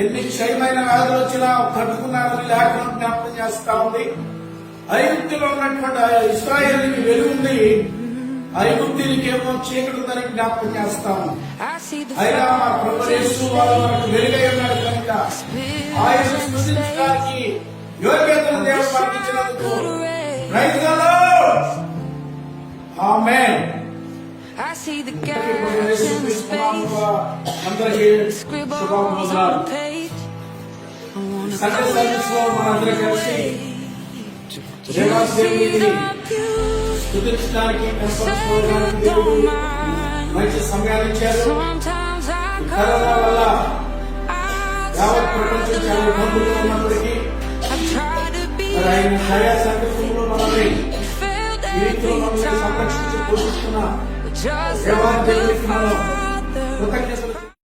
ఎన్ని క్షయమైన వ్యాధులు వచ్చినా తట్టుకున్నారని లేఖనం జ్ఞాపకం చేస్తా ఉంది. ఐగుప్తులో ఉన్నటువంటి ఇశ్రాయేలుకి వెలుగుంది, ఐగుప్తులకేమో చీకటి ఉందని జ్ఞాపకం చేస్తాము. అయినా మా ప్రభువు యేసు వారు మనకు వెలుగై ఉన్నాడు కనుక ఆయన స్తుతించడానికి యోగ్యతను దేవుడు మనకి ఇచ్చినందుకు ప్రైజ్ ది లార్డ్. ఆమేన్. అందరికీ శుభాకాంక్షలు. సండే సర్వీస్ లో మనందరం కలిసి దేవాదేవుని స్తుతించడానికి దేవుడు మంచి సమయాన్ని ఇచ్చారు. కరోనా వల్ల యావత్ ప్రపంచం చాలా ఇబ్బందులు ఉన్నప్పటికీ ఆయన దయా సంకల్పంలో మనల్ని ఈ రీతిలో మనల్ని సంరక్షించి పోషిస్తున్న దేవాదేవునికి మనం కృతజ్ఞతలు